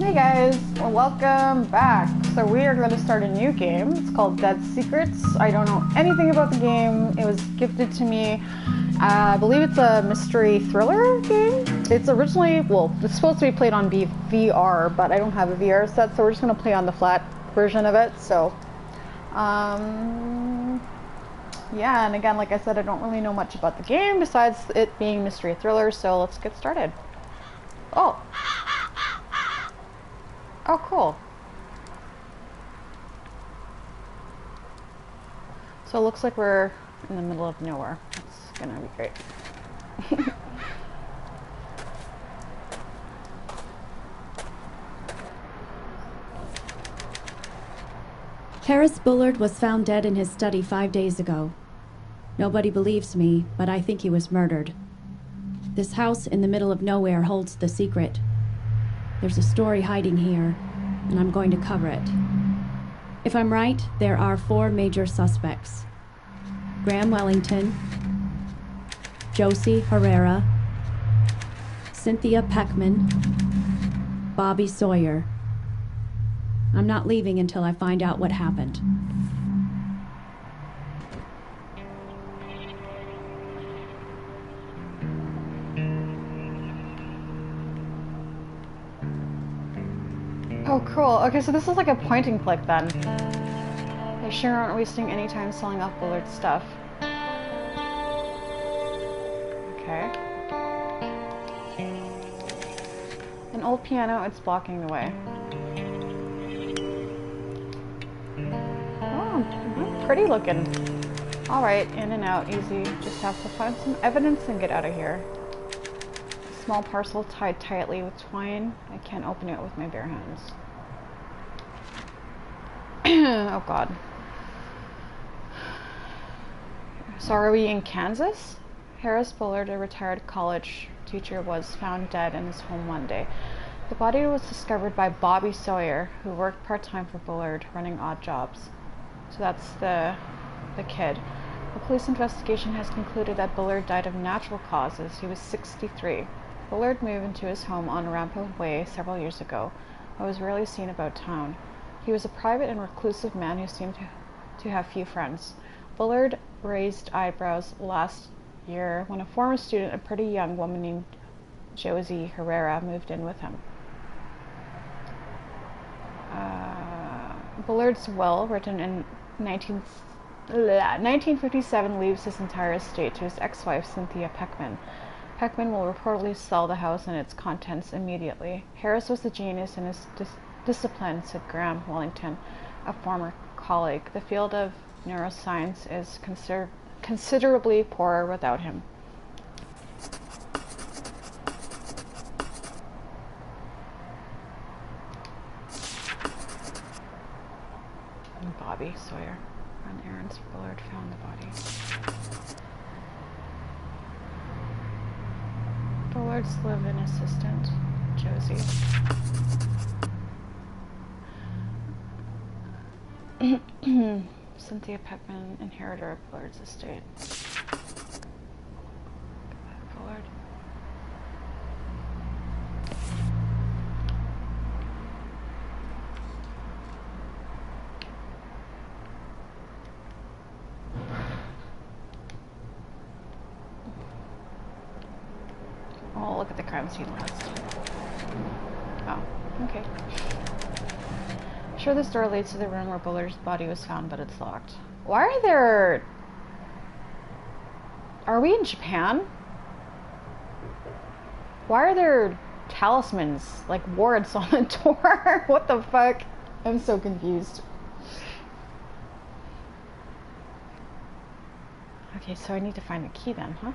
Hey guys, well, welcome back. So we are going to start a new game. It's called Dead Secrets. I don't know anything about the game. It was gifted to me. I believe it's a mystery thriller game. It's originally, well, it's supposed to be played on VR, but I don't have a VR set, so we're just going to play on the flat version of it. So, yeah, and again, like I said, I don't really know much about the game besides it being mystery thriller, so let's get started. Oh. Oh, cool. So it looks like we're in the middle of nowhere. That's gonna be great. Harris Bullard was found dead in his study 5 days ago. Nobody believes me, but I think he was murdered. This house in the middle of nowhere holds the secret. There's a story hiding here, and I'm going to cover it. If I'm right, there are 4 major suspects. Graham Wellington, Josie Herrera, Cynthia Peckman, Bobby Sawyer. I'm not leaving until I find out what happened. Oh, cool. Okay, so this is like a point and click then. They sure aren't wasting any time selling off Bullard's stuff. Okay. An old piano, it's blocking the way. Oh, pretty looking. Alright, in and out, easy. Just have to find some evidence and get out of here. A small parcel tied tightly with twine. I can't open it with my bare hands. Oh god. So are we in Kansas? Harris Bullard, a retired college teacher, was found dead in his home one day. The body was discovered by Bobby Sawyer, who worked part-time for Bullard, running odd jobs. So that's the kid. The police investigation has concluded that Bullard died of natural causes. He was 63. Bullard moved into his home on Rampo Way several years ago, but was rarely seen about town. He was a private and reclusive man who seemed to have few friends. Bullard raised eyebrows last year when a former student, a pretty young woman named Josie Herrera, moved in with him. Bullard's will, written in 1957, leaves his entire estate to his ex-wife, Cynthia Peckman. Peckman will reportedly sell the house and its contents immediately. Harris was a genius in his discipline, said Graham Wellington, a former colleague. The field of neuroscience is considerably poorer without him. And Bobby Sawyer ran errands for Bullard, found the body. Bullard's live-in assistant, Josie. Cynthia Peckman, inheritor of Bullard's estate. Bullard. Oh, look at the crime scene list. Oh, okay. Sure, this door leads to the room where Bullard's body was found, but it's locked. Why are there... Are we in Japan? Why are there talismans, like wards on the door? What the fuck? I'm so confused. Okay, so I need to find the key then, huh?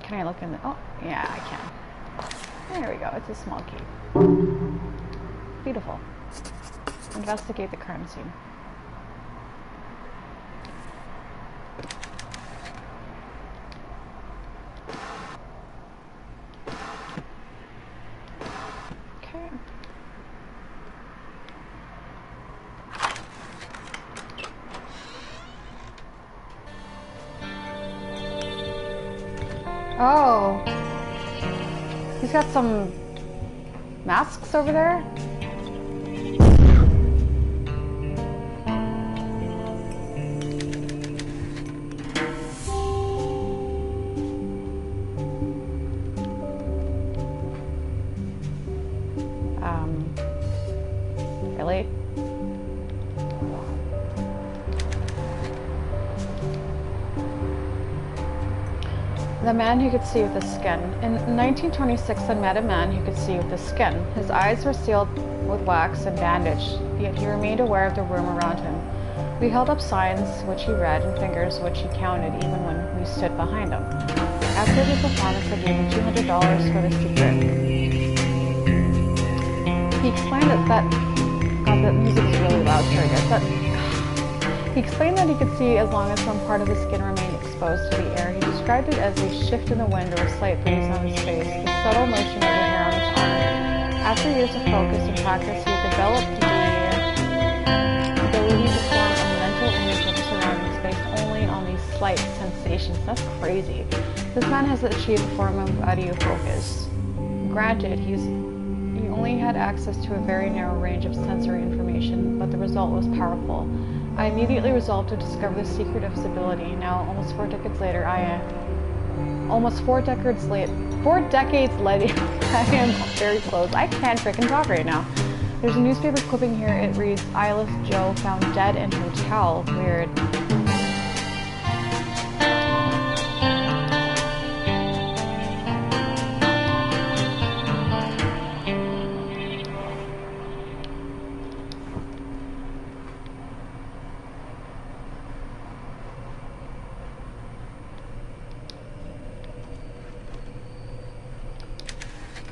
Can I look in the... Oh, yeah, I can. There we go, it's a small key. Beautiful. Investigate the crime scene. Okay. Oh. He's got some masks over there. Really? The man who could see with his skin. In 1926, I met a man who could see with his skin. His eyes were sealed with wax and bandaged, yet he remained aware of the room around him. We held up signs which he read and fingers which he counted even when we stood behind him. After the performance, I gave him $200 for the secret. He explained that God, the music is really loud, sorry guys. He explained that he could see as long as some part of his skin remained exposed to the air. He described it as a shift in the wind or a slight breeze on his face, the subtle motion of the hair on his arm. After years of focus and practice, he developed the ability to form a mental image of the surroundings based only on these slight sensations. That's crazy. This man has achieved a form of audio focus. Granted, he only had access to a very narrow range of sensory information, but the result was powerful. I immediately resolved to discover the secret of his ability. Now, almost 4 decades later, I am very close. I can't freaking talk right now. There's a newspaper clipping here. It reads, "Eyeless Joe found dead in hotel." Weird.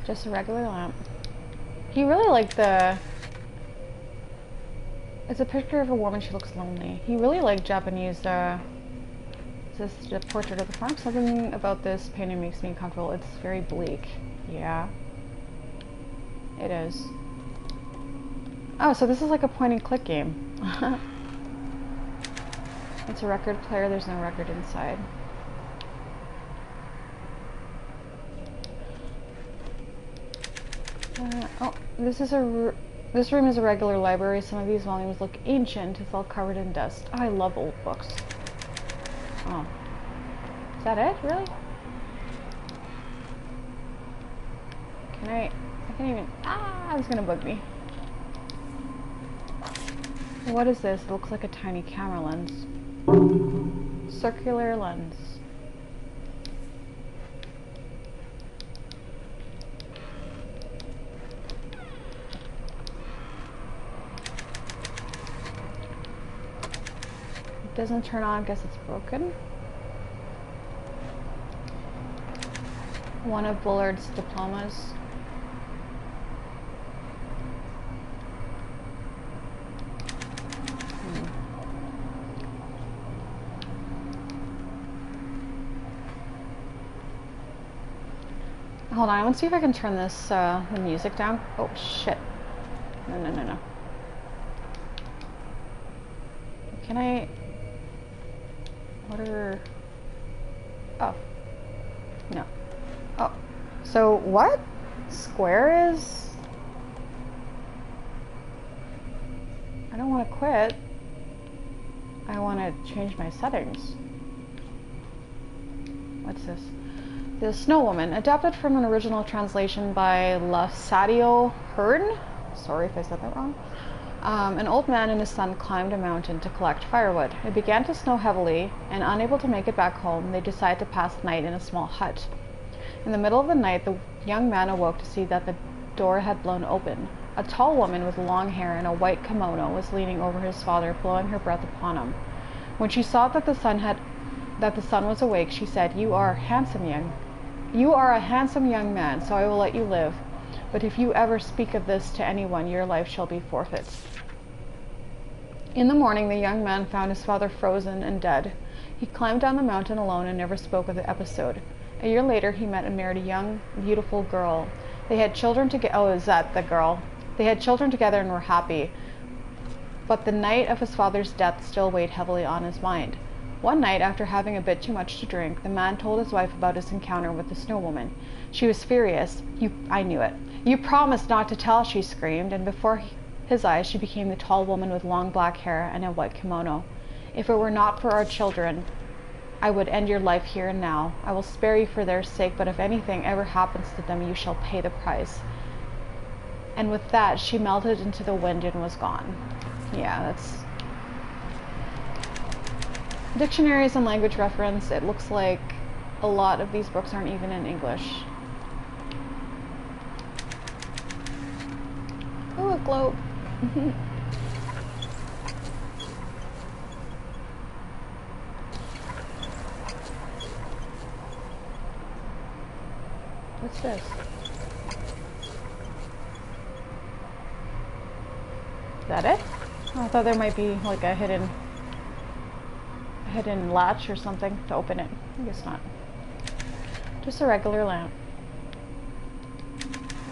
Just a regular lamp. He really liked it's a picture of a woman, she looks lonely. He really liked Japanese, is this the portrait of the farm? Something about this painting makes me uncomfortable. It's very bleak. Yeah. It is. Oh, so this is like a point and click game. It's a record player, there's no record inside. This room is a regular library. Some of these volumes look ancient. It's all covered in dust. I love old books. Oh. Is that it? Really? I can't even... it's gonna bug me. What is this? It looks like a tiny camera lens. Circular lens. Doesn't turn on, I guess it's broken. One of Bullard's diplomas. Hold on, I want to see if I can turn this, the music down. Oh shit. No. Can I... Oh. No. Oh. So what? Square is... I don't want to quit. I want to change my settings. What's this? The Snow Woman, adapted from an original translation by Lasadio Hearn. Sorry if I said that wrong. An old man and his son climbed a mountain to collect firewood. It began to snow heavily, and unable to make it back home, they decided to pass the night in a small hut. In the middle of the night, the young man awoke to see that the door had blown open. A tall woman with long hair and a white kimono was leaning over his father, blowing her breath upon him. When she saw that the son was awake, she said, You are a handsome young man, so I will let you live. But if you ever speak of this to anyone, your life shall be forfeit. In the morning, the young man found his father frozen and dead. He climbed down the mountain alone and never spoke of the episode. A year later, he met and married a young, beautiful girl. They had children together. Oh, is that the girl? They had children together and were happy. But the night of his father's death still weighed heavily on his mind. One night, after having a bit too much to drink, the man told his wife about his encounter with the snow woman. She was furious. I knew it. You promised not to tell, she screamed, and before his eyes she became the tall woman with long black hair and a white kimono. If it were not for our children, I would end your life here and now. I will spare you for their sake, but if anything ever happens to them, you shall pay the price. And with that, she melted into the wind and was gone. Yeah, that's... Dictionaries and language reference, it looks like a lot of these books aren't even in English. Oh, a globe. What's this? Is that it? Oh, I thought there might be like a hidden latch or something to open it. I guess not. Just a regular lamp.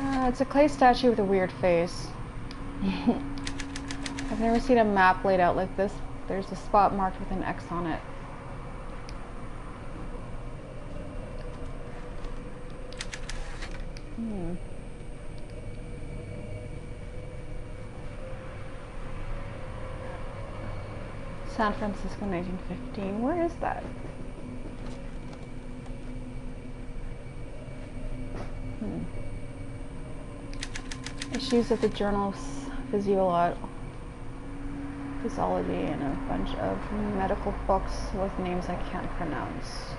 It's a clay statue with a weird face. I've never seen a map laid out like this. There's a spot marked with an X on it. San Francisco, 1915. Where is that? Issues of the journal of physiology and a bunch of medical books with names I can't pronounce.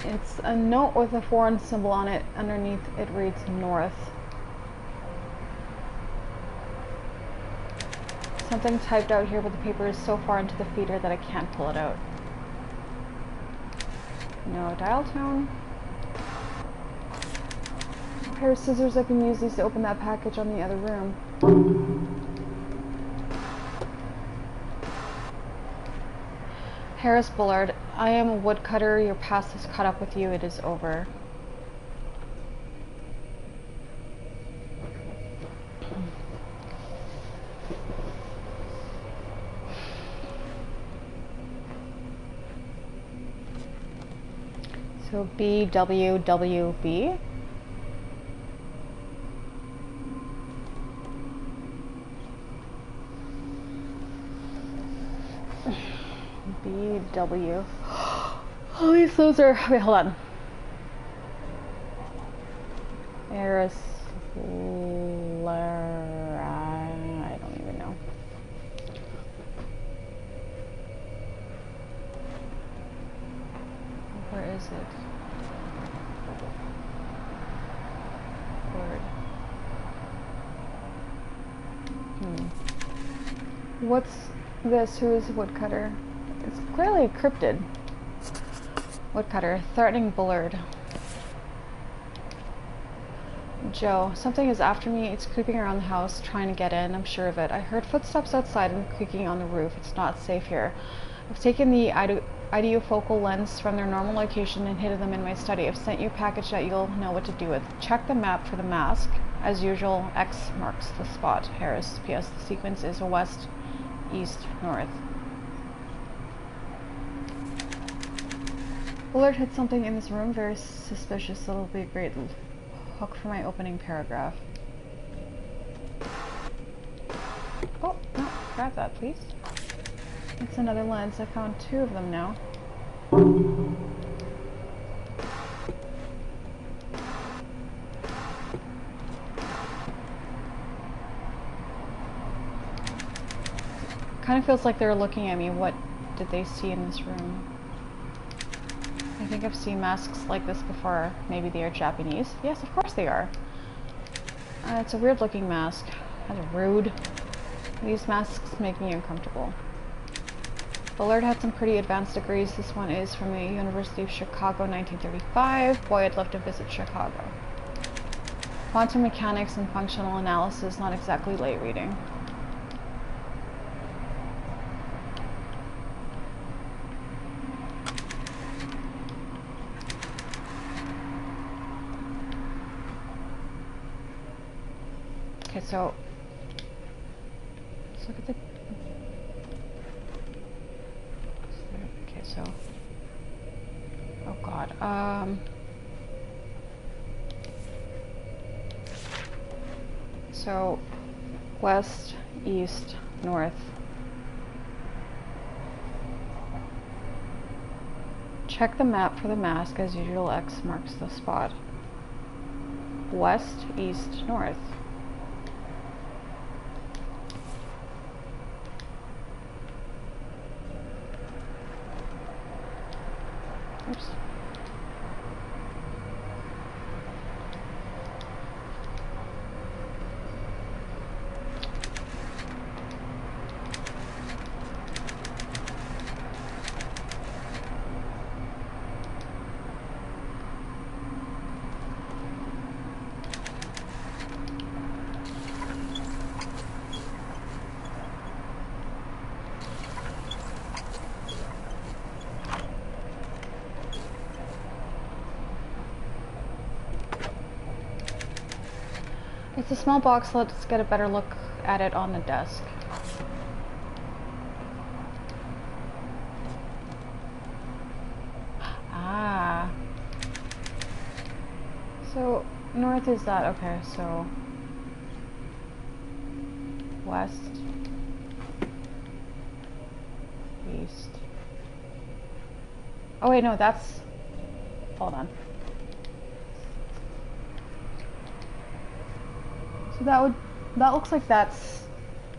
It's a note with a foreign symbol on it. Underneath it reads North. Something typed out here, but the paper is so far into the feeder that I can't pull it out. No dial tone. A pair of scissors. I can use these to open that package on the other room. Harris Bullard, I am a woodcutter. Your past has caught up with you. It is over. So BWWB. BW. Oh, those are. Wait, hold on. Eris. I don't even know. Where is it? Word. What's this? Who is a woodcutter? It's clearly a cryptid. Woodcutter. Threatening Bullard. Joe. Something is after me. It's creeping around the house, trying to get in. I'm sure of it. I heard footsteps outside and creaking on the roof. It's not safe here. I've taken the ideofocal lens from their normal location and hidden them in my study. I've sent you a package that you'll know what to do with. Check the map for the mask. As usual, X marks the spot. Harris. P.S. The sequence is west, east, north. Bullard hid something in this room. Very suspicious. It'll be a great hook for my opening paragraph. Oh, no. Grab that, please. It's another lens. I found 2 of them now. Kind of feels like they're looking at me. What did they see in this room? I think I've seen masks like this before. Maybe they are Japanese. Yes, of course they are. It's a weird looking mask. That's rude. These masks make me uncomfortable. Bullard had some pretty advanced degrees. This one is from the University of Chicago, 1935. Boy, I'd love to visit Chicago. Quantum mechanics and functional analysis, not exactly light reading. Okay, so Let's look at the... Okay, so... Oh god, so... West, east, north. Check the map for the mask. As usual, X marks the spot. West, east, north. Oops. It's a small box, let's get a better look at it on the desk. Ah. So, north is that, okay, so... West. East. Oh wait, no, that's... Hold on. So that looks like that's,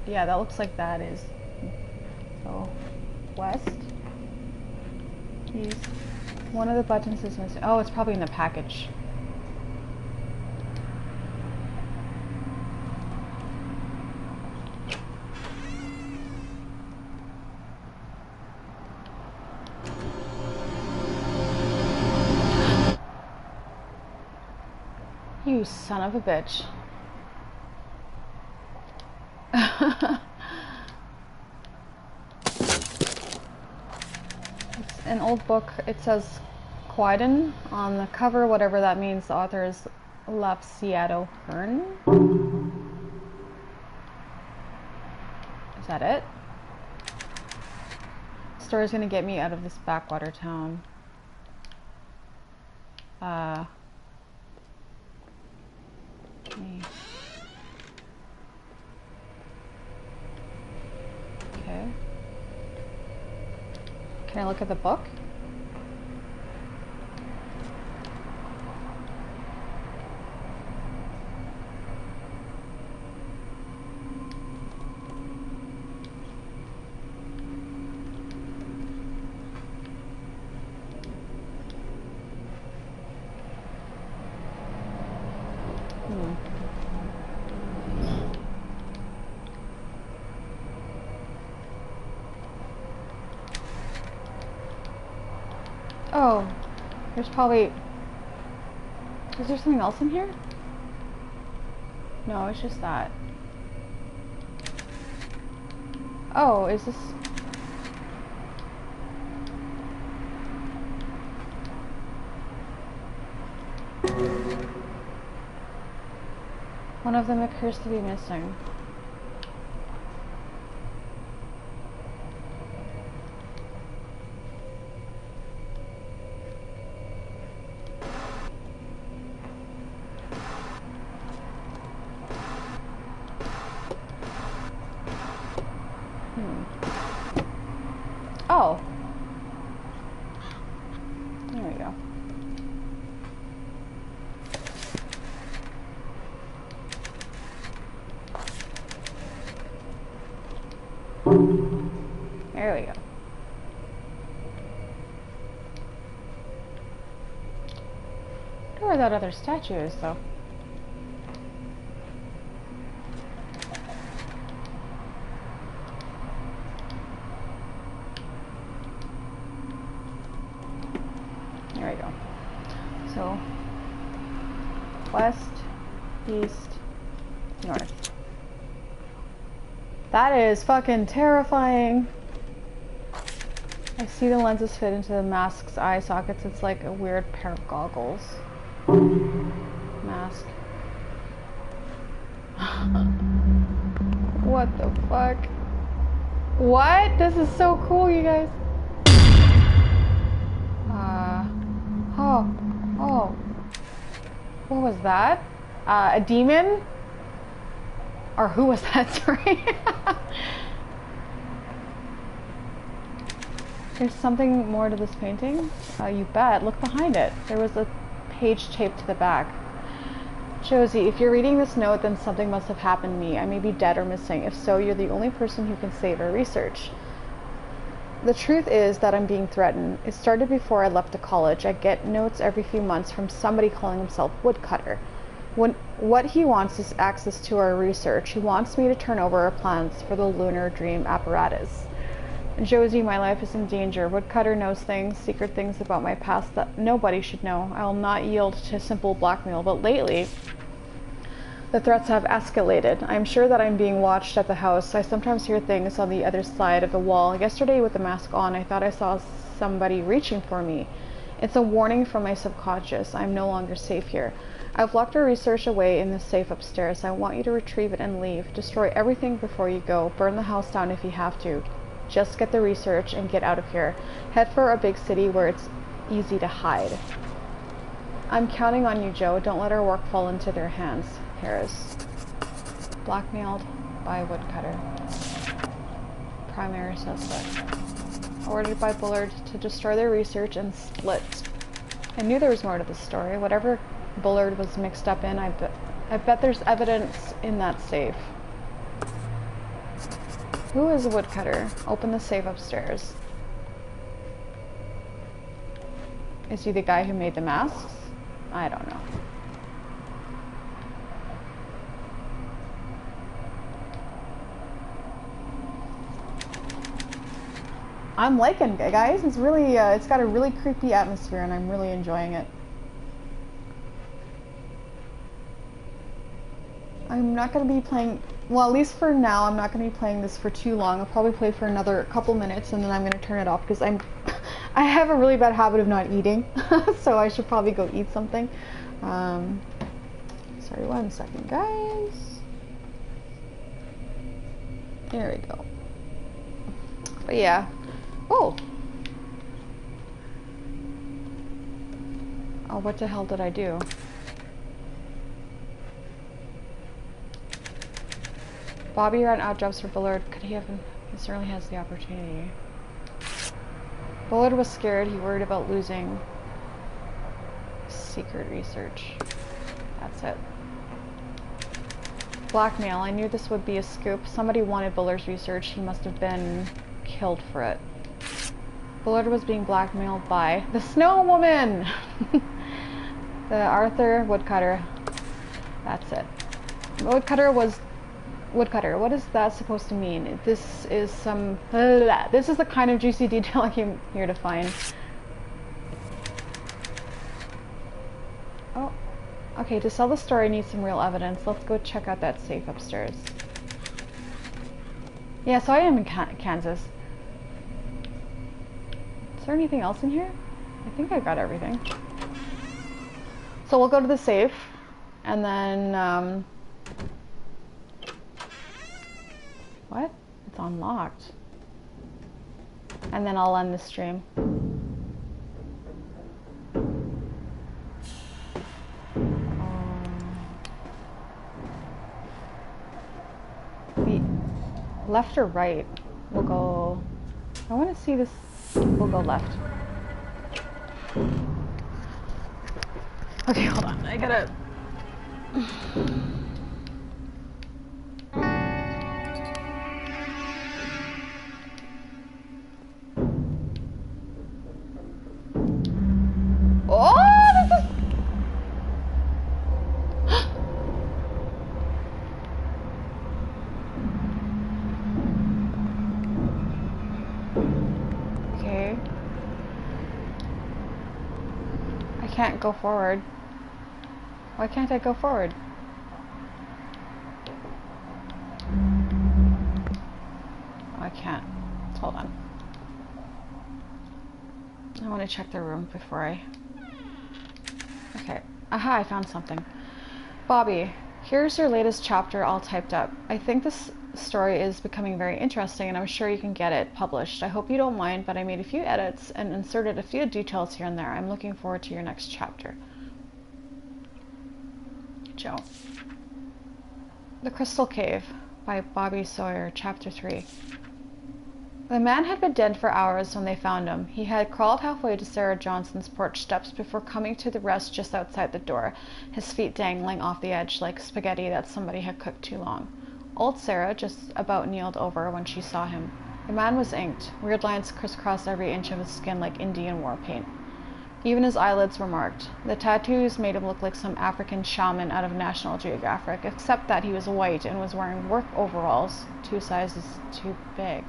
yeah, that looks like that is, so, west, east, one of the buttons is missing. Oh, it's probably in the package. You son of a bitch. It's an old book. It says Quiden on the cover, whatever that means. The author is Lafciato Hearn. Is that it? The story's gonna get me out of this backwater town. Okay. Can I look at the book? Oh, there's probably... Is there something else in here? No, it's just that. Oh, is this... One of them appears to be missing. Oh. There we go. There we go. I wonder where that other statue is, though. There we go. So, west, east, north. That is fucking terrifying. I see the lenses fit into the mask's eye sockets. It's like a weird pair of goggles. Mask. What the fuck? What? This is so cool, you guys. Oh. What was that? A demon? Or who was that? Sorry. There's something more to this painting? You bet. Look behind it. There was a page taped to the back. Josie, if you're reading this note, then something must have happened to me. I may be dead or missing. If so, you're the only person who can save our research. The truth is that I'm being threatened. It started before I left the college. I get notes every few months from somebody calling himself Woodcutter. What he wants is access to our research. He wants me to turn over our plans for the lunar dream apparatus. Josie, my life is in danger. Woodcutter knows things, secret things about my past that nobody should know. I will not yield to simple blackmail, but lately, the threats have escalated. I'm sure that I'm being watched at the house. I sometimes hear things on the other side of the wall. Yesterday, with the mask on, I thought I saw somebody reaching for me. It's a warning from my subconscious. I'm no longer safe here. I've locked our research away in the safe upstairs. I want you to retrieve it and leave. Destroy everything before you go. Burn the house down if you have to. Just get the research and get out of here. Head for a big city where it's easy to hide. I'm counting on you, Joe. Don't let our work fall into their hands. Harris. Blackmailed by Woodcutter. Primary suspect. Ordered by Bullard to destroy their research and split. I knew there was more to the story. Whatever Bullard was mixed up in, I bet there's evidence in that safe. Who is a Woodcutter? Open the safe upstairs. Is he the guy who made the masks? I don't know. I'm liking it, guys. It's really, it's got a really creepy atmosphere, and I'm really enjoying it. I'm not going to be playing, well, at least for now, I'm not going to be playing this for too long. I'll probably play for another couple minutes, and then I'm going to turn it off, because I have a really bad habit of not eating, so I should probably go eat something. Sorry, 1 second, guys. There we go. But yeah. Oh, what the hell did I do? Bobby ran odd jobs for Bullard. Could he have been? He certainly has the opportunity. Bullard was scared. He worried about losing secret research. That's it. Blackmail. I knew this would be a scoop. Somebody wanted Bullard's research. He must have been killed for it. Bullard was being blackmailed by the Snow Woman! The Arthur Woodcutter. That's it. Woodcutter, what is that supposed to mean? This is some... This is the kind of juicy detail I came here to find. Oh. Okay, to sell the story I need some real evidence. Let's go check out that safe upstairs. Yeah, so I am in Kansas. Is there anything else in here? I think I got everything. So we'll go to the safe, and then, what? It's unlocked. And then I'll end the stream. Left or right? We'll go... I want to see this... We'll go left. Okay, hold on. I gotta... Oh, this is... Okay. I can't go forward. Why can't I go forward? Oh, I can't. Hold on. I want to check the room before I... Okay. Aha, I found something. Bobby, here's your latest chapter all typed up. I think this story is becoming very interesting, and I'm sure you can get it published. I hope you don't mind, but I made a few edits and inserted a few details here and there. I'm looking forward to your next chapter. Joe. The Crystal Cave by Bobby Sawyer, Chapter 3. The man had been dead for hours when they found him. He had crawled halfway to Sarah Johnson's porch steps before coming to the rest just outside the door, his feet dangling off the edge like spaghetti that somebody had cooked too long. Old Sarah just about kneeled over when she saw him. The man was inked. Weird lines crisscrossed every inch of his skin like Indian war paint. Even his eyelids were marked. The tattoos made him look like some African shaman out of National Geographic, except that he was white and was wearing work overalls 2 sizes too big.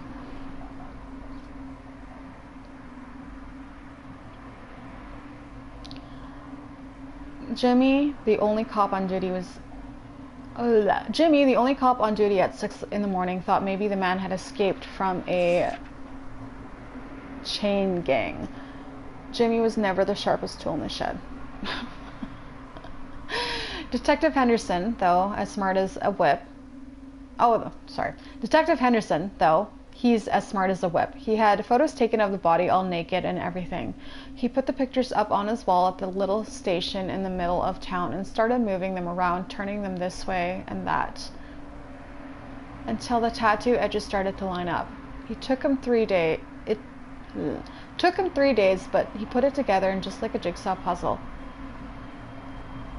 Jimmy, the only cop on duty at 6 in the morning, thought maybe the man had escaped from a chain gang. Jimmy was never the sharpest tool in the shed. Detective Henderson, though, as smart as a whip. Detective Henderson, though, he's as smart as a whip. He had photos taken of the body all naked and everything. He put the pictures up on his wall at the little station in the middle of town and started moving them around, turning them this way and that, until the tattoo edges started to line up. It took him 3 days, but he put it together in just like a jigsaw puzzle,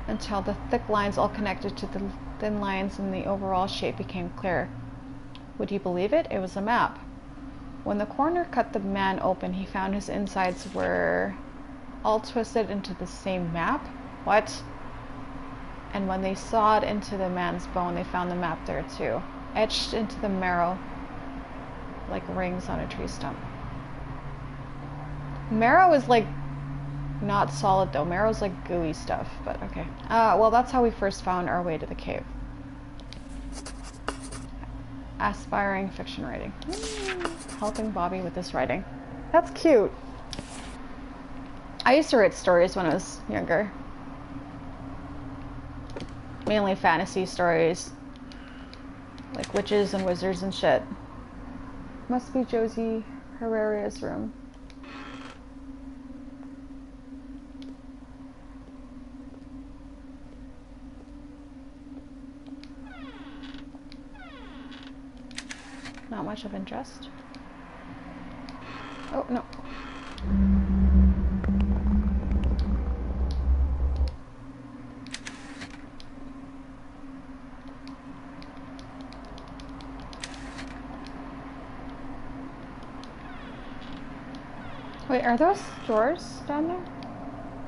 until the thick lines all connected to the thin lines and the overall shape became clear. Would you believe it? It was a map. When the coroner cut the man open, he found his insides were all twisted into the same map. What? And when they sawed into the man's bone, they found the map there too, etched into the marrow like rings on a tree stump. Marrow is like not solid though. Marrow's like gooey stuff, but okay. Well, that's how we first found our way to the cave. Aspiring fiction writing. Helping Bobby with his writing. That's cute. I used to write stories when I was younger. Mainly fantasy stories. Like witches and wizards and shit. Must be Josie Herrera's room. Not much of interest. Oh, no. Wait, are those drawers down there?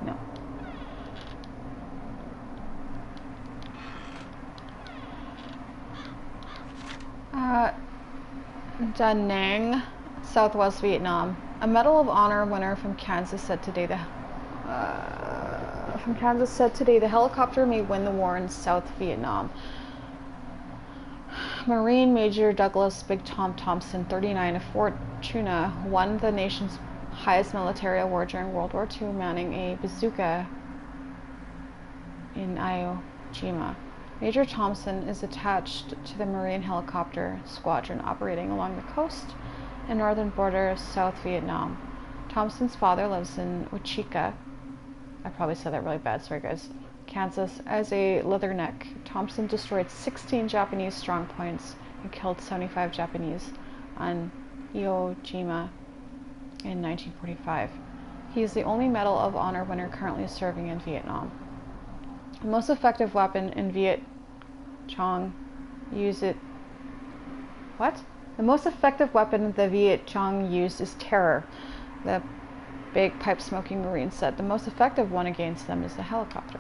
No. Da Nang, Southwest Vietnam. A Medal of Honor winner from Kansas said today the helicopter may win the war in South Vietnam. Marine Major Douglas Big Tom Thompson, 39, of Fort Chuna, won the nation's highest military award during World War II, manning a bazooka in Iwo Jima. Major Thompson is attached to the Marine Helicopter Squadron operating along the coast and northern border of South Vietnam. Thompson's father lives in Wichita. I probably said that really bad, sorry guys. Kansas. As a leatherneck, Thompson destroyed 16 Japanese strongpoints and killed 75 Japanese on Iwo Jima in 1945. He is the only Medal of Honor winner currently serving in Vietnam. The most effective weapon in The most effective weapon the Viet Cong used is terror, the big pipe-smoking Marine said. The most effective one against them is the helicopter.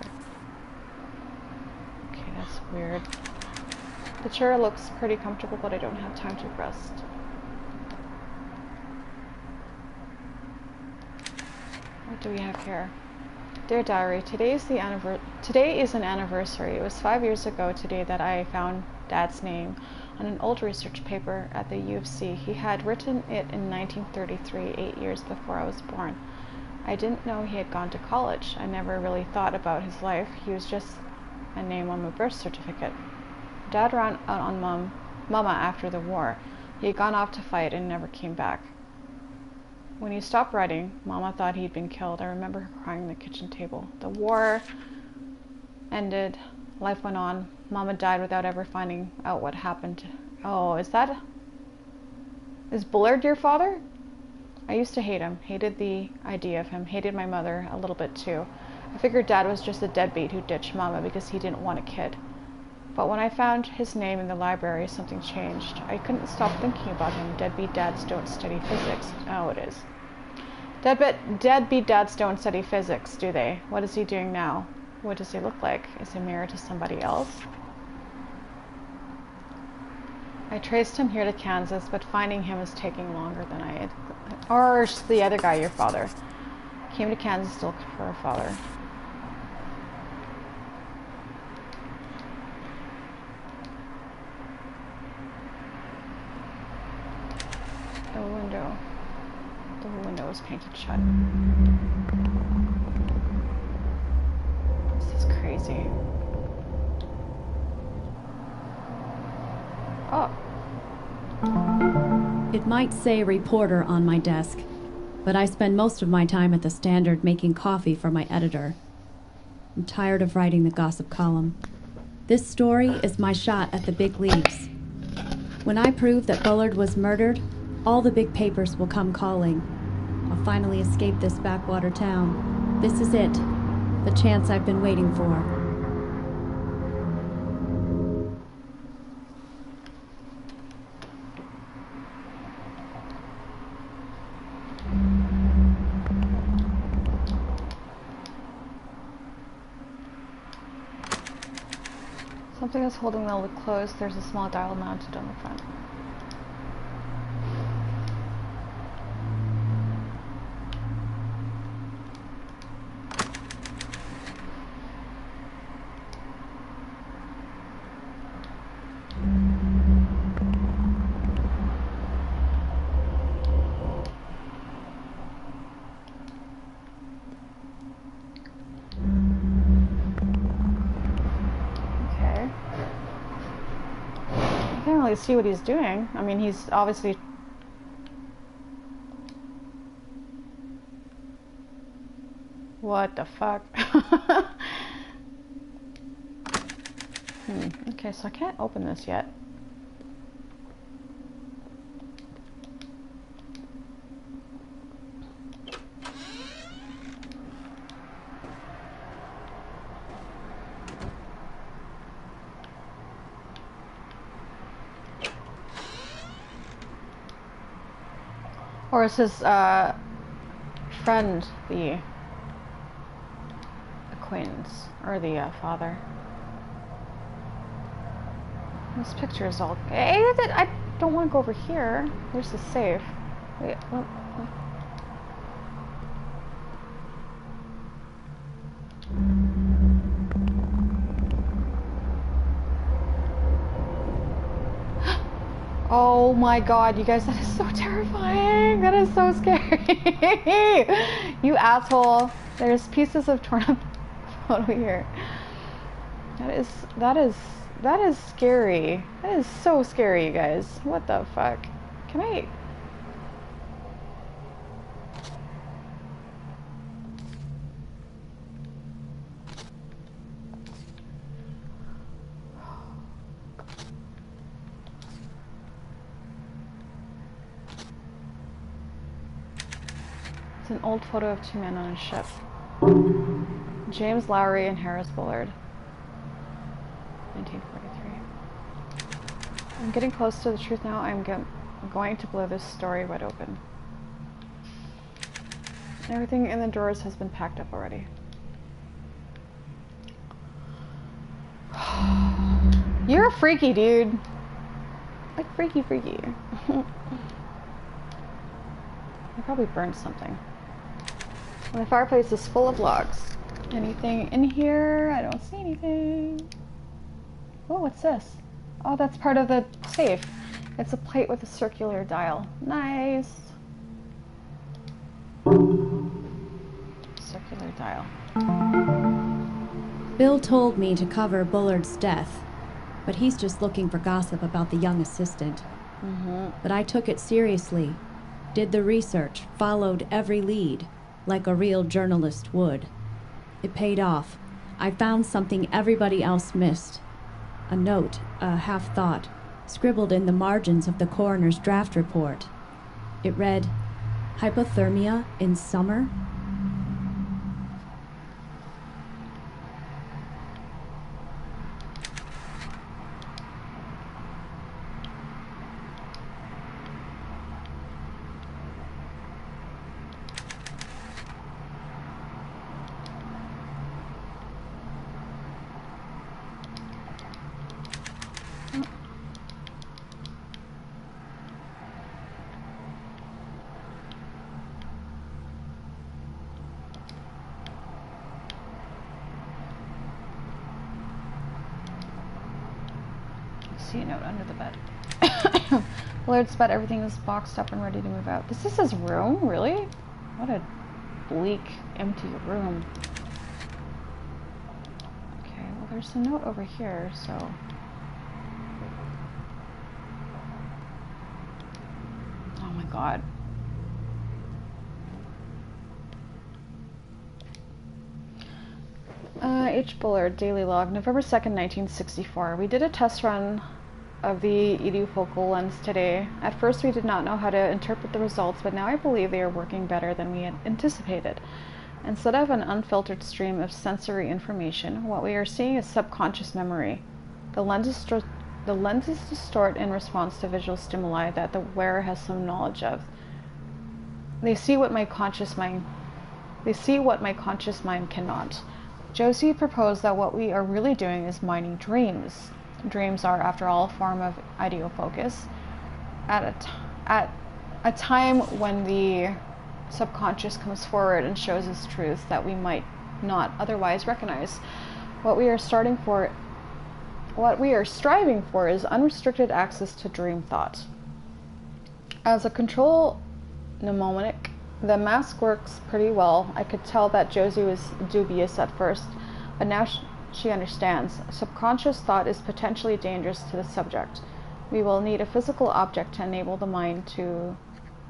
Okay, that's weird. The chair looks pretty comfortable, but I don't have time to rest. What do we have here? Dear Diary, today is an anniversary. It was 5 years ago today that I found Dad's name on an old research paper at the U of C. He had written it in 1933, 8 years before I was born. I didn't know he had gone to college. I never really thought about his life. He was just a name on my birth certificate. Dad ran out on Mom Mama after the war. He had gone off to fight and never came back. When he stopped writing, Mama thought he'd been killed. I remember her crying on the kitchen table. The war ended. Life went on. Mama died without ever finding out what happened. Oh, is Bullard your father? I used to hate him. Hated the idea of him. Hated my mother a little bit too. I figured Dad was just a deadbeat who ditched Mama because he didn't want a kid. But when I found his name in the library, something changed. I couldn't stop thinking about him. Deadbeat dads don't study physics. Oh, it is. Deadbeat dads don't study physics, do they? What is he doing now? What does he look like? Is he married to somebody else? I traced him here to Kansas, but finding him is taking longer than I had. Or the other guy, your father. Came to Kansas to look for a father. The window was painted shut. This is crazy. Oh. It might say reporter on my desk, but I spend most of my time at the Standard making coffee for my editor. I'm tired of writing the gossip column. This story is my shot at the big leagues. When I prove that Bullard was murdered, all the big papers will come calling. I'll finally escape this backwater town. This is it, the chance I've been waiting for. Something is holding the lid closed. There's a small dial mounted on the front. See what he's doing. I mean, he's obviously what the fuck. Okay, so I can't open this yet. Or is his friend the acquaintance or the father? This picture is all. I don't want to go over here. There's the safe. Wait, what? Oh my god, you guys, that is so terrifying. That is so scary. You asshole. There's pieces of torn up photo here. That is scary. That is so scary, you guys. What the fuck? Can I... An old photo of two men on a ship. James Lowry and Harris Bullard. 1943. I'm getting close to the truth now. I'm going to blow this story wide open. Everything in the drawers has been packed up already. You're a freaky dude. Like freaky. I probably burned something. The fireplace is full of logs. Anything in here? I don't see anything. Oh, what's this? Oh, that's part of the safe. It's a plate with a circular dial. Nice. Circular dial. Bill told me to cover Bullard's death. but he's just looking for gossip about the young assistant. But I took it seriously, did the research, followed every lead, like a real journalist would. It paid off. I found something everybody else missed. A note, a half-thought, scribbled in the margins of the coroner's draft report. It read, "Hypothermia in summer?" See a note under the bed. Bullard's bed, everything is boxed up and ready to move out. This is his room? Really? What a bleak, empty room. Okay, well there's a note over here, so... Oh my god. H. Bullard, Daily Log, November 2nd, 1964. We did a test run of the idiofocal lens today. At first we did not know how to interpret the results, but now I believe they are working better than we had anticipated. Instead of an unfiltered stream of sensory information, what we are seeing is subconscious memory. The lenses distort in response to visual stimuli that the wearer has some knowledge of. They see what my conscious mind cannot. Josie proposed that what we are really doing is mining dreams. Dreams are, after all, a form of ideofocus. At a time when the subconscious comes forward and shows us truths that we might not otherwise recognize. What we are striving for is unrestricted access to dream thought. As a control mnemonic, the mask works pretty well. I could tell that Josie was dubious at first, but now she understands. Subconscious thought is potentially dangerous to the subject. We will need a physical object to enable the mind to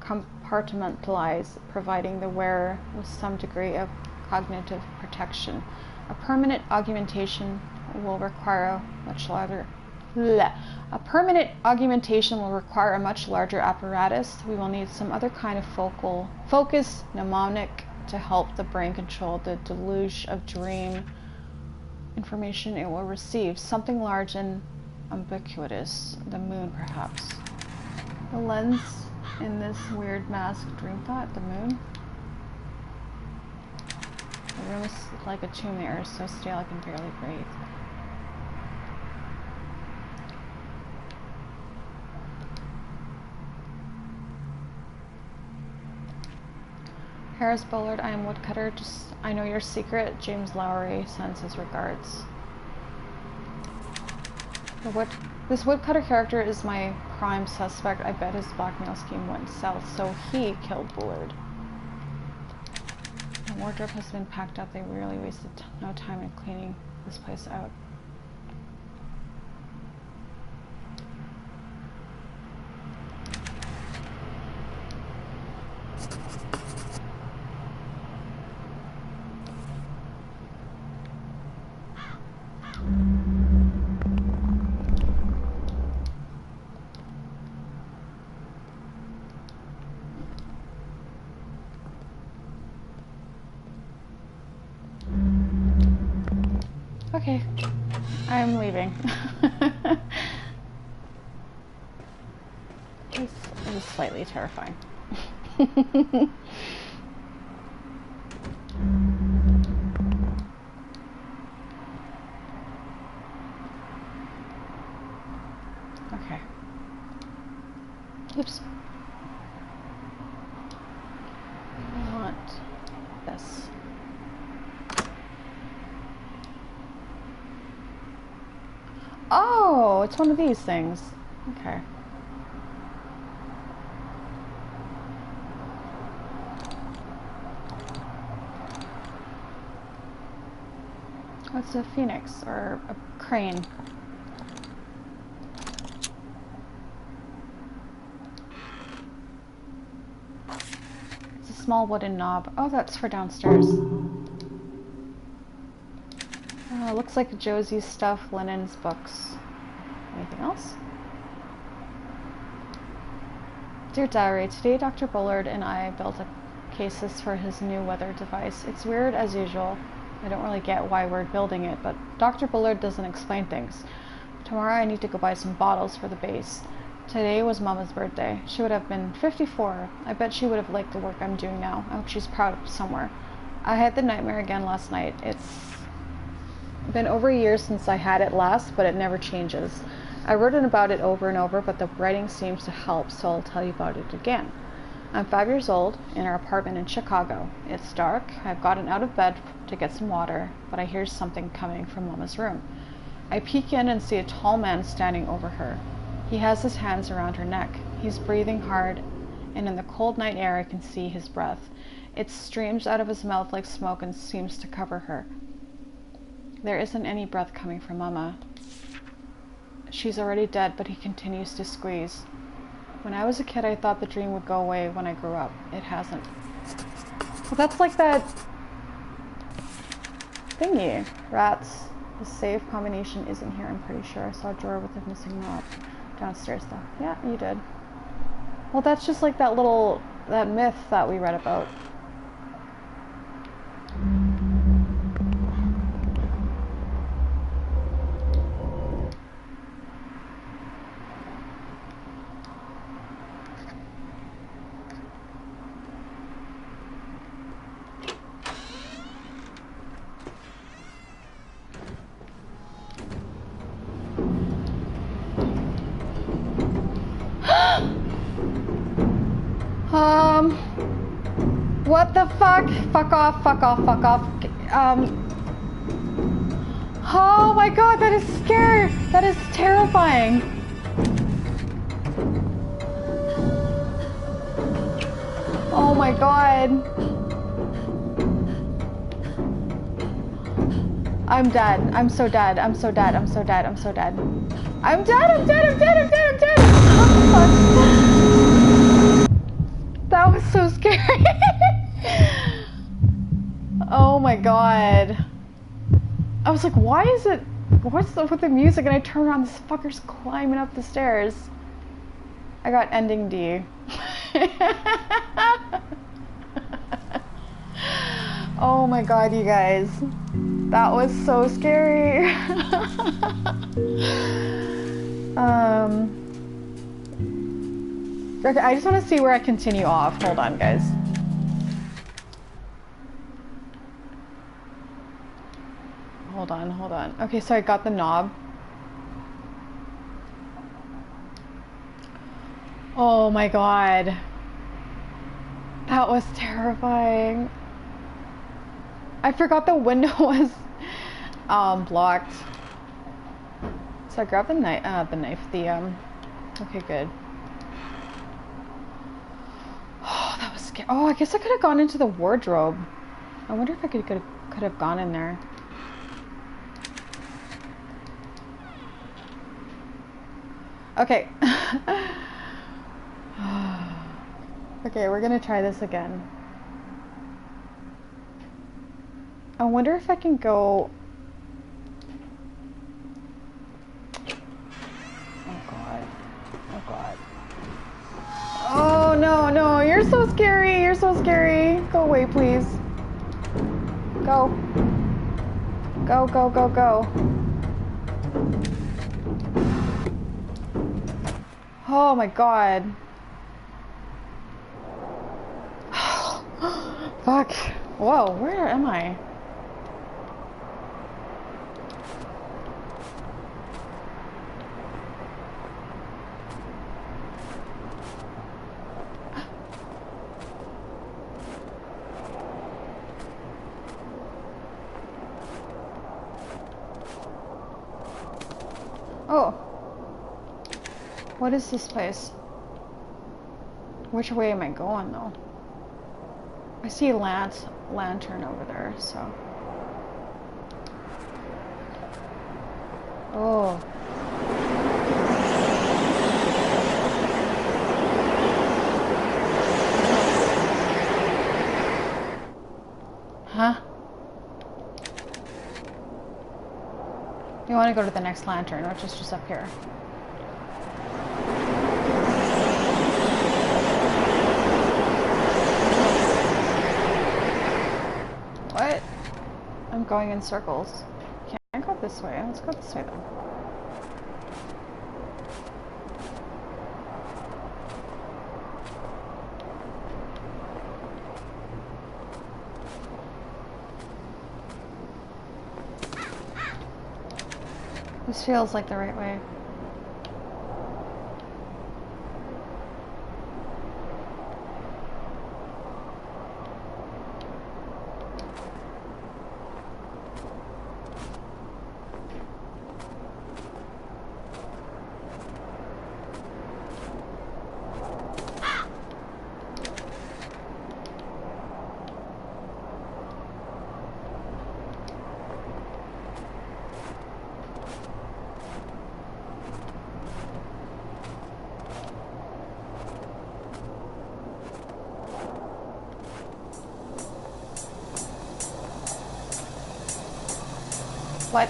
compartmentalize, providing the wearer with some degree of cognitive protection. A permanent augmentation will require a much larger apparatus. We will need some other kind of focus mnemonic to help the brain control the deluge of dream information it will receive. Something large and ubiquitous. The moon, perhaps. The lens in this weird mask dream thought. The moon. The room is like a tomb. The air is so stale I can barely breathe. Harris Bullard, I am woodcutter. I know your secret. James Lowry sends his regards. This woodcutter character is my prime suspect. I bet his blackmail scheme went south, so he killed Bullard. The wardrobe has been packed up. They really wasted no time in cleaning this place out. Okay, I'm leaving. This is slightly terrifying. Okay. Oops. I want this. Oh, it's one of these things. Okay. Oh, it's a phoenix or a crane. It's a small wooden knob. Oh, that's for downstairs. Looks like Josie's stuff, linens, books. Anything else? Dear Diary, today Dr. Bullard and I built a cases for his new weather device. It's weird as usual. I don't really get why we're building it, but Dr. Bullard doesn't explain things. Tomorrow I need to go buy some bottles for the base. Today was Mama's birthday. She would have been 54. I bet she would have liked the work I'm doing now. I hope she's proud of somewhere. I had the nightmare again last night. It's been over a year since I had it last, but it never changes. I've written about it over and over, but the writing seems to help, so I'll tell you about it again. I'm 5 years old, in our apartment in Chicago. It's dark. I've gotten out of bed to get some water, but I hear something coming from Mama's room. I peek in and see a tall man standing over her. He has his hands around her neck. He's breathing hard, and in the cold night air I can see his breath. It streams out of his mouth like smoke and seems to cover her. There isn't any breath coming from Mama. She's already dead, but he continues to squeeze. When I was a kid, I thought the dream would go away when I grew up. It hasn't. Well, that's like that thingy. Rats. The safe combination isn't here, I'm pretty sure. I saw a drawer with a missing knob. Downstairs, though. Yeah, you did. Well, that's just like that myth that we read about. What the fuck? Fuck off, fuck off, fuck off. Oh my god, that is scary. That is terrifying. Oh my god. I'm dead. I'm so dead. I'm so dead. I'm so dead. I'm so dead. I'm dead. I'm dead. I'm dead. I'm dead. I'm dead. Oh, fuck. That was so scary. Oh my god. I was like, why is it, what's up with the music? And I turn around, this fucker's climbing up the stairs. I got ending D. Oh my god, you guys. That was so scary. Okay, I just want to see where I continue off. Hold on, guys. Hold on, hold on. Okay, so I got the knob. Oh my god. That was terrifying. I forgot the window was blocked. So I grabbed the knife, okay, good. Oh, that was scary. Oh, I guess I could have gone into the wardrobe. I wonder if I could have gone in there. Okay. Okay, we're gonna try this again. I wonder if I can go... Oh god. Oh god. Oh no, no, you're so scary, you're so scary. Go away, please. Go. Go, go, go, go. Oh my god. Fuck. Whoa, where am I? Oh. What is this place? Which way am I going, though? I see a lantern over there, so... Oh. You want to go to the next lantern, which is just up here. What? I'm going in circles. Can't go this way. Let's go this way then. This feels like the right way. What?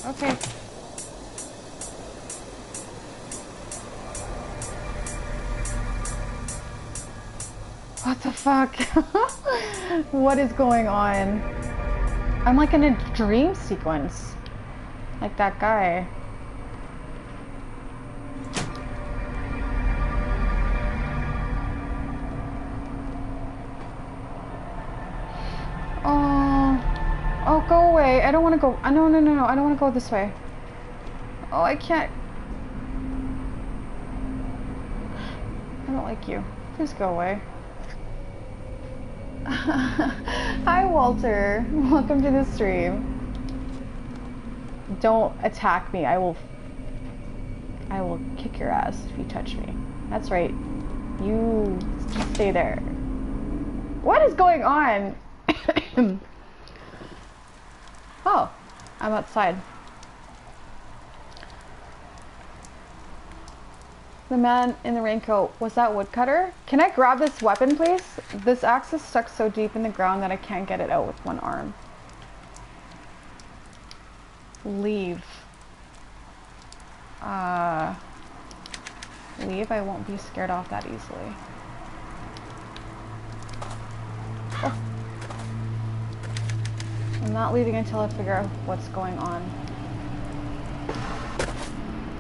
Okay. What the fuck? What is going on? I'm like in a dream sequence. Like that guy. Oh, go away. I don't want to go. No, no, no, no. I don't want to go this way. Oh, I can't. I don't like you. Please go away. Hi, Walter. Welcome to the stream. Don't attack me. I will kick your ass if you touch me. That's right. You stay there. What is going on? Oh, I'm outside. The man in the raincoat, was that woodcutter? Can I grab this weapon, please? This axe is stuck so deep in the ground that I can't get it out with one arm. Leave. Leave? I won't be scared off that easily. Oh. I'm not leaving until I figure out what's going on.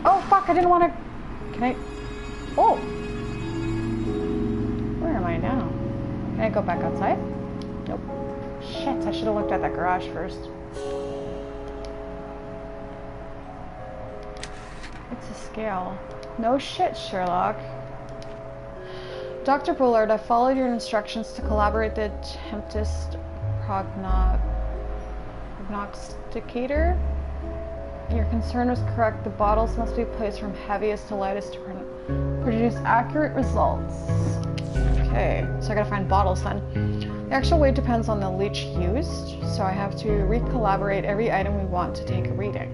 Oh, fuck, I didn't want to... Can I... Oh! Where am I now? Can I go back outside? Nope. Shit, I should have looked at that garage first. It's a scale. No shit, Sherlock. Dr. Bullard, I followed your instructions to collaborate the Tempest prognosticator. Your concern was correct. The bottles must be placed from heaviest to lightest to produce accurate results. Okay, so I gotta find bottles then. The actual weight depends on the leech used, so I have to recollaborate every item we want to take a reading.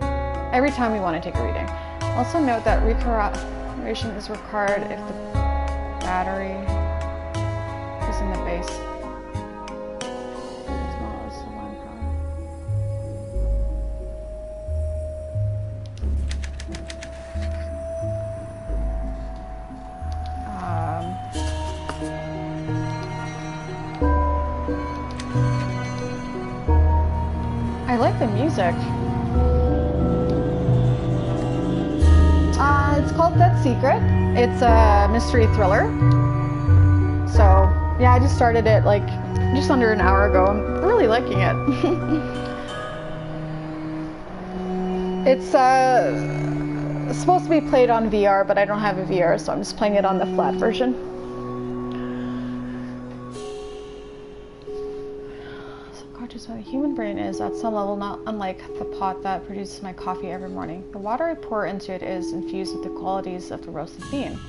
Every time we want to take a reading. Also note that recalibration is required if the battery is in the base. I like the music. It's called Dead Secret. It's a mystery thriller. So, yeah, I just started it like just under an hour ago. I'm really liking it. It's supposed to be played on VR, but I don't have a VR, so I'm just playing it on the flat version. Subconscious what the human brain is at some level not unlike the pot that produces my coffee every morning. The water I pour into it is infused with the qualities of the roasted bean.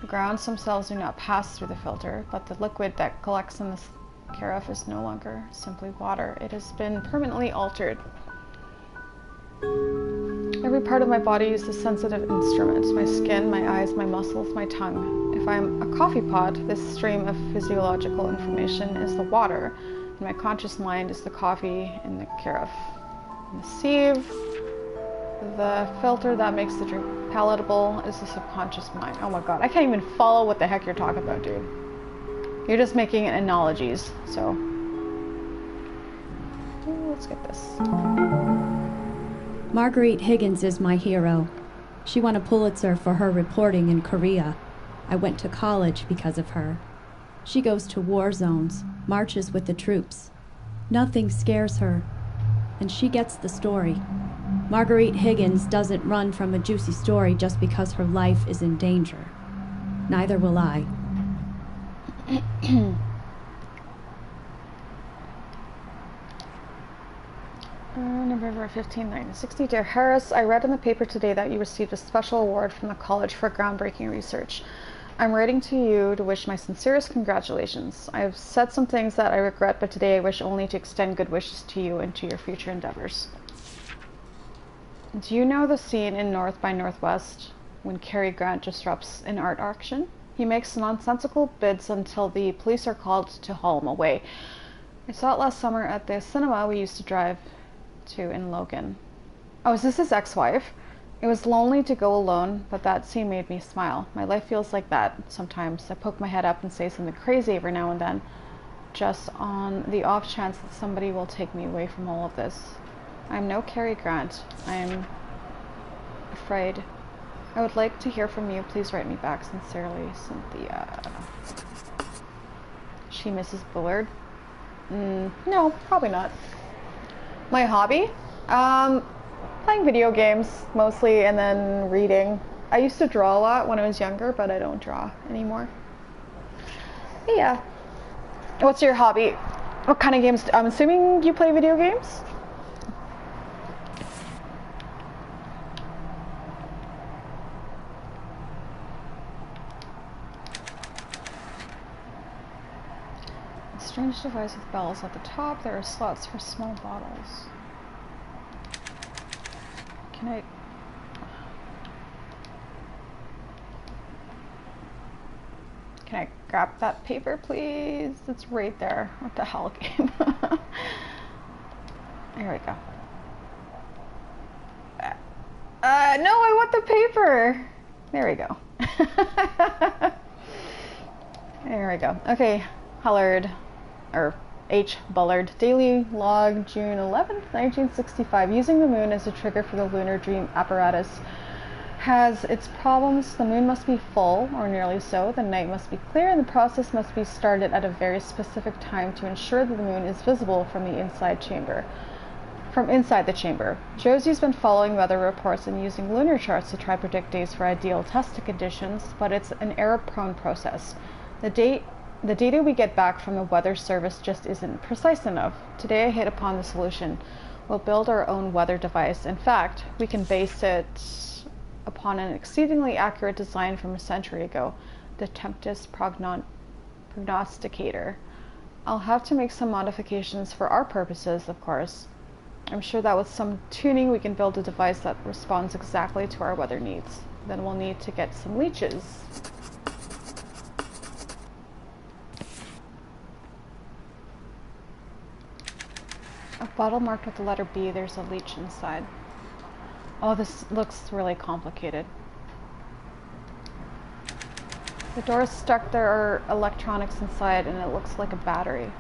The grounds themselves do not pass through the filter, but the liquid that collects in this carafe is no longer simply water. It has been permanently altered. Every Every part of my body is a sensitive instrument. My skin, my eyes, my muscles, my tongue. If I'm a coffee pot, this stream of physiological information is the water, and my conscious mind is the coffee in the carafe. And the sieve, the filter that makes the drink palatable, is the subconscious mind. Oh my god, I can't even follow what the heck you're talking about, dude. You're just making analogies, so. Let's get this. Marguerite Higgins is my hero. She won a Pulitzer for her reporting in Korea. I went to college because of her. She goes to war zones, marches with the troops. Nothing scares her, and she gets the story. Marguerite Higgins doesn't run from a juicy story just because her life is in danger. Neither will I. November 15, 1960. Dear Harris, I read in the paper today that you received a special award from the college for groundbreaking research. I'm writing to you to wish my sincerest congratulations. I have said some things that I regret, but today I wish only to extend good wishes to you and to your future endeavors. Do you know the scene in North by Northwest when Cary Grant disrupts an art auction? He makes nonsensical bids until the police are called to haul him away. I saw it last summer at the cinema we used to drive to in Logan. Oh, is this his ex-wife? It was lonely to go alone, but that scene made me smile. My life feels like that sometimes. I poke my head up and say something crazy every now and then, just on the off chance that somebody will take me away from all of this. I'm no Cary Grant. I'm afraid. I would like to hear from you. Please write me back. Sincerely, Cynthia. She Mrs. Bullard? No, probably not. My hobby? Playing video games mostly, and then reading. I used to draw a lot when I was younger, but I don't draw anymore. Yeah. What's your hobby? What kind of games? I'm assuming you play video games? A strange device with bells at the top. There are slots for small bottles. Can I... Can I grab that paper, please? It's right there. What the hell, game? Here we go. No, I want the paper. There we go. There we go. Okay, Hullard, or H. Bullard, Daily Log, June 11th, 1965. Using the moon as a trigger for the lunar dream apparatus has its problems. The moon must be full, or nearly so. The night must be clear, and the process must be started at a very specific time to ensure that the moon is visible from the inside the chamber. Josie's been following weather reports and using lunar charts to try to predict days for ideal testing conditions, but it's an error-prone process. The data we get back from the weather service just isn't precise enough. Today I hit upon the solution. We'll build our own weather device. In fact, we can base it upon an exceedingly accurate design from a century ago, the Tempest Prognosticator. I'll have to make some modifications for our purposes, of course. I'm sure that with some tuning we can build a device that responds exactly to our weather needs. Then we'll need to get some leeches. A bottle marked with the letter B, there's a leech inside. Oh, this looks really complicated. The door is stuck, there are electronics inside, and it looks like a battery.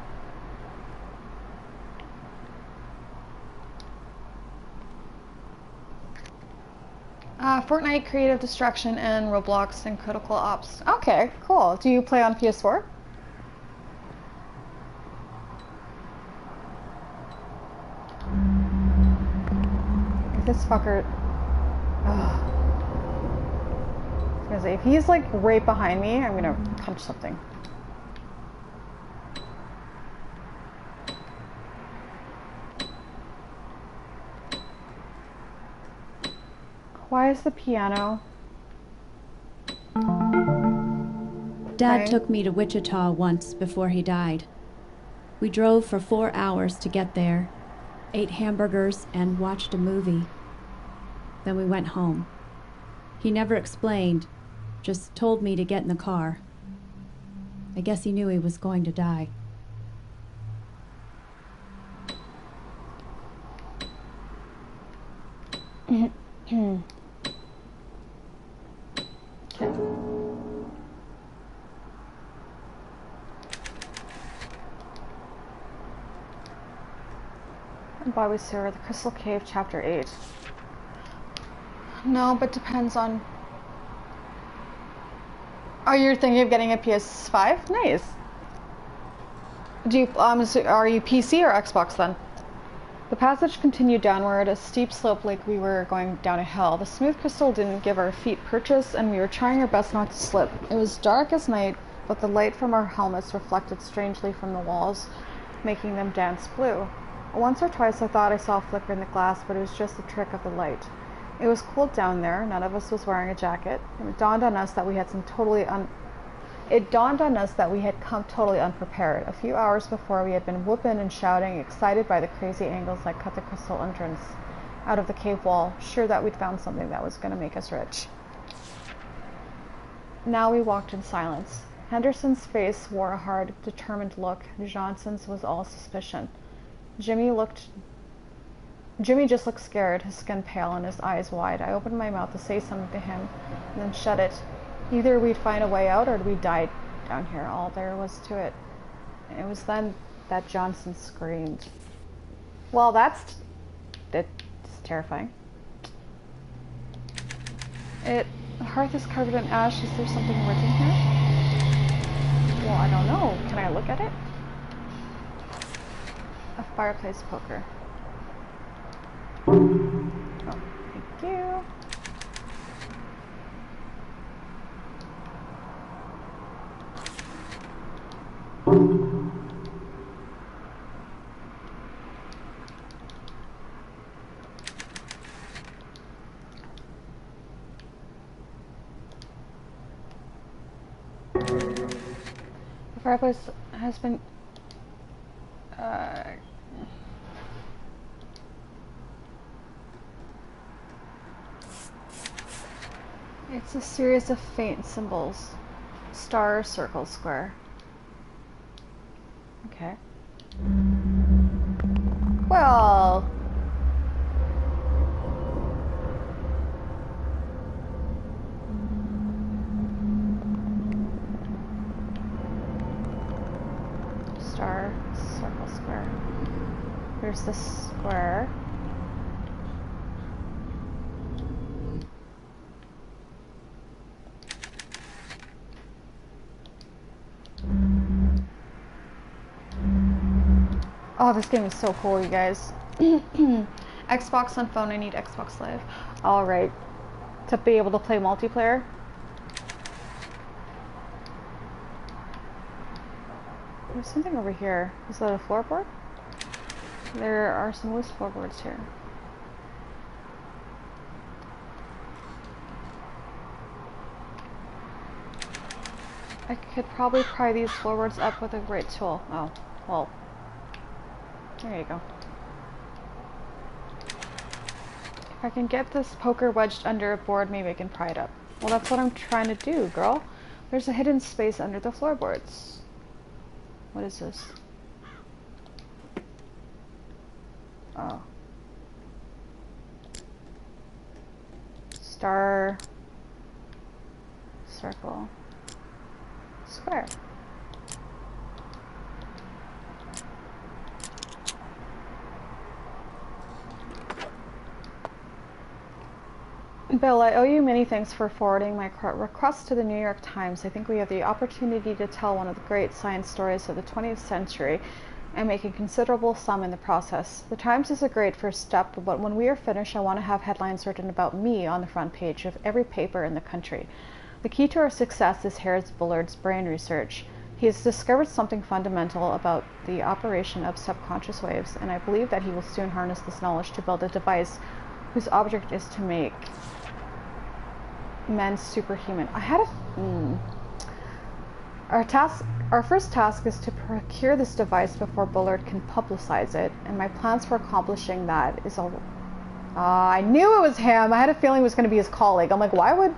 Fortnite, Creative Destruction, and Roblox and Critical Ops. Okay, cool. Do you play on PS4? This fucker. Ugh. I was gonna say, if he's like right behind me, I'm gonna punch something. Why is the piano? Dad took me to Wichita once before he died. We drove for 4 hours to get there, ate hamburgers, and watched a movie. Then we went home. He never explained, just told me to get in the car. I guess he knew he was going to die. Okay. Bobby Sewer, The Crystal Cave, Chapter 8. No, but depends on... Oh, you're thinking of getting a PS5? Nice. Do you, are you PC or Xbox then? The passage continued downward, a steep slope like we were going down a hill. The smooth crystal didn't give our feet purchase, and we were trying our best not to slip. It was dark as night, but the light from our helmets reflected strangely from the walls, making them dance blue. Once or twice I thought I saw a flicker in the glass, but it was just a trick of the light. It was cold down there. None of us was wearing a jacket. It dawned on us that we had come totally unprepared. A few hours before, we had been whooping and shouting, excited by the crazy angles that cut the crystal entrance out of the cave wall, sure that we'd found something that was going to make us rich. Now we walked in silence. Henderson's face wore a hard, determined look. Johnson's was all suspicion. Jimmy just looked scared, his skin pale and his eyes wide. I opened my mouth to say something to him, and then shut it. Either we'd find a way out or we'd die down here. All there was to it. It was then that Johnson screamed. Well, that's terrifying. The hearth is covered in ash. Is there something written here? Well, I don't know. Can I look at it? A fireplace poker. Oh, thank you. The fireplace has been it's a series of faint symbols. Star, circle, square. Okay. Well... Star, circle, square. Here's the square. Oh, this game is so cool, you guys. Xbox on phone, I need Xbox Live. Alright. To be able to play multiplayer. There's something over here. Is that a floorboard? There are some loose floorboards here. I could probably pry these floorboards up with a great tool. Oh, well. There you go. If I can get this poker wedged under a board, maybe I can pry it up. Well, that's what I'm trying to do, girl. There's a hidden space under the floorboards. What is this? Oh. Star. Circle. Square. Bill, I owe you many thanks for forwarding my request to the New York Times. I think we have the opportunity to tell one of the great science stories of the 20th century and make a considerable sum in the process. The Times is a great first step, but when we are finished, I want to have headlines written about me on the front page of every paper in the country. The key to our success is Harris Bullard's brain research. He has discovered something fundamental about the operation of subconscious waves, and I believe that he will soon harness this knowledge to build a device whose object is to make men superhuman. Our first task is to procure this device before Bullard can publicize it, and my plans for accomplishing that I knew it was him. I had a feeling it was going to be his colleague. I'm like, why would...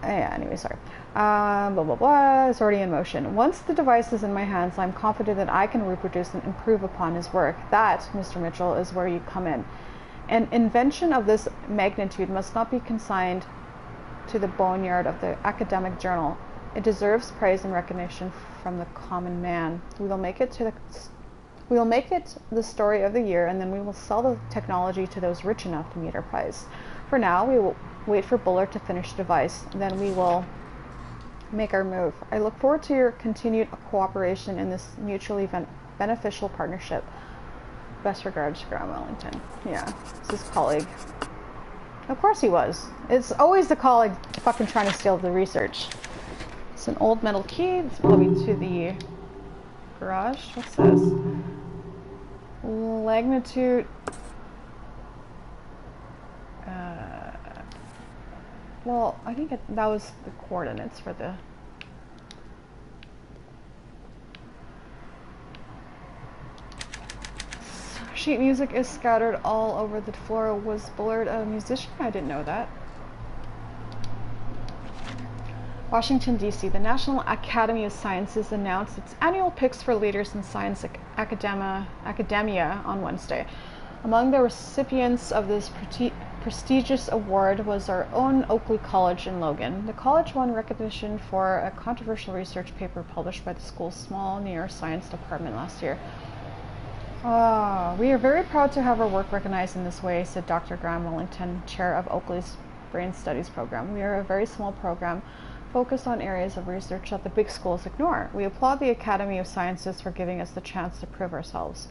Yeah, anyway, sorry. Blah, blah, blah. It's already in motion. Once the device is in my hands, I'm confident that I can reproduce and improve upon his work. That, Mr. Mitchell, is where you come in. An invention of this magnitude must not be consigned to the boneyard of the academic journal. It deserves praise and recognition from the common man. We will make it the story of the year, and then we will sell the technology to those rich enough to meet our price. For now, we will wait for Bullard to finish the device, then we will make our move. I look forward to your continued cooperation in this mutually beneficial partnership. Best regards, Graham Wellington. Yeah, it's his colleague. Of course he was. It's always the colleague fucking trying to steal the research. It's an old metal key. It's probably to the garage. What's this? Magnitude. Well, I think that was the coordinates for the... Sheet music is scattered all over the floor. Was Bullard a musician? I didn't know that. Washington, D.C. The National Academy of Sciences announced its annual picks for leaders in science academia on Wednesday. Among the recipients of this prestigious award was our own Oakley College in Logan. The college won recognition for a controversial research paper published by the school's small neuroscience department last year. We are very proud to have our work recognized in this way, said Dr. Graham Wellington, chair of Oakley's Brain Studies program. We are a very small program focused on areas of research that the big schools ignore. We applaud the Academy of Sciences for giving us the chance to prove ourselves.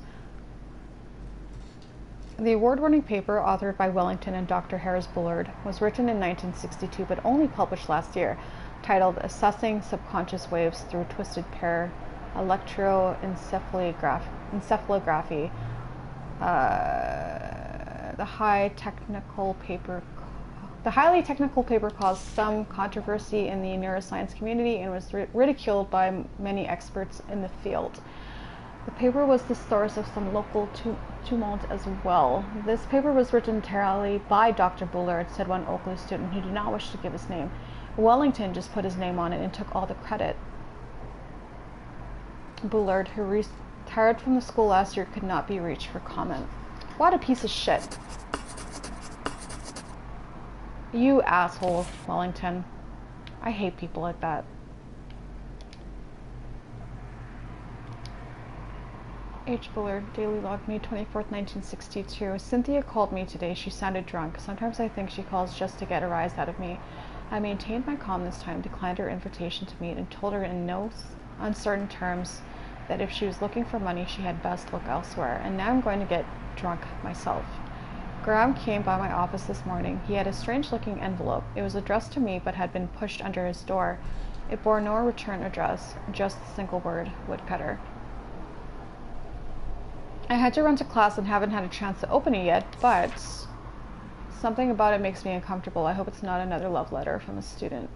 The award-winning paper, authored by Wellington and Dr. Harris Bullard, was written in 1962 but only published last year, titled Assessing Subconscious Waves Through Twisted Pair Electroencephalography. The highly technical paper caused some controversy in the neuroscience community and was ridiculed by many experts in the field. The paper was the source of some local tumult as well. This paper was written entirely by Dr. Bullard, said one Oakley student who did not wish to give his name. Wellington just put his name on it and took all the credit. Bullard, who retired from the school last year, could not be reached for comment. What a piece of shit. You asshole, Wellington. I hate people like that. H. Bullard, Daily Log, May 24th, 1962. Cynthia called me today. She sounded drunk. Sometimes I think she calls just to get a rise out of me. I maintained my calm this time, declined her invitation to meet, and told her in no uncertain terms that if she was looking for money, she had best look elsewhere. And now I'm going to get drunk myself. Graham came by my office this morning. He had a strange-looking envelope. It was addressed to me, but had been pushed under his door. It bore no return address, just the single word, woodcutter. I had to run to class and haven't had a chance to open it yet, but something about it makes me uncomfortable. I hope it's not another love letter from a student.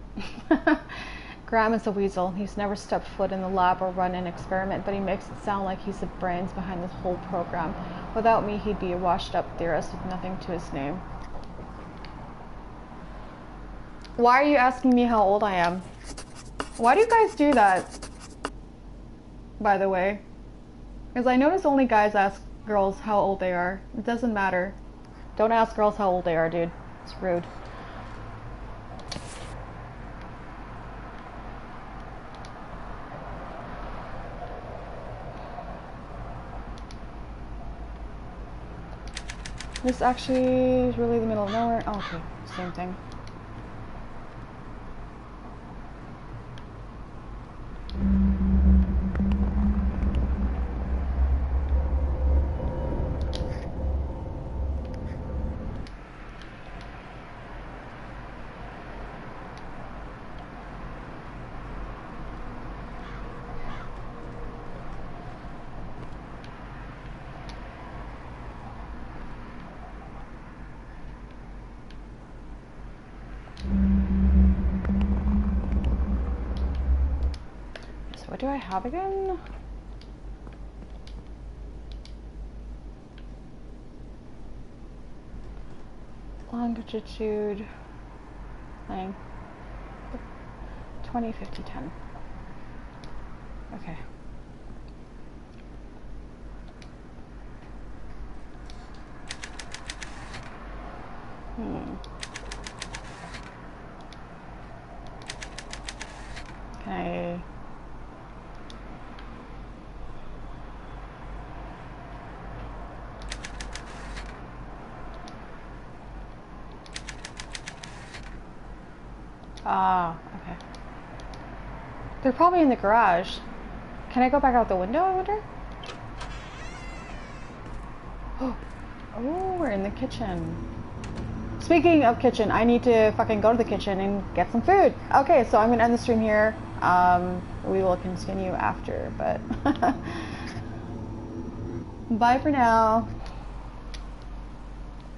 Graham is a weasel. He's never stepped foot in the lab or run an experiment, but he makes it sound like he's the brains behind this whole program. Without me, he'd be a washed-up theorist with nothing to his name. Why are you asking me how old I am? Why do you guys do that, by the way? Because I notice only guys ask girls how old they are. It doesn't matter. Don't ask girls how old they are, dude. It's rude. This actually is really the middle of nowhere. Oh, okay, same thing. What do I have again? Longitude, length, 20, 50, 10. Okay. Can I... Ah, okay. They're probably in the garage. Can I go back out the window, I wonder? Oh, we're in the kitchen. Speaking of kitchen, I need to fucking go to the kitchen and get some food. Okay, so I'm gonna end the stream here. We will continue after, but bye for now.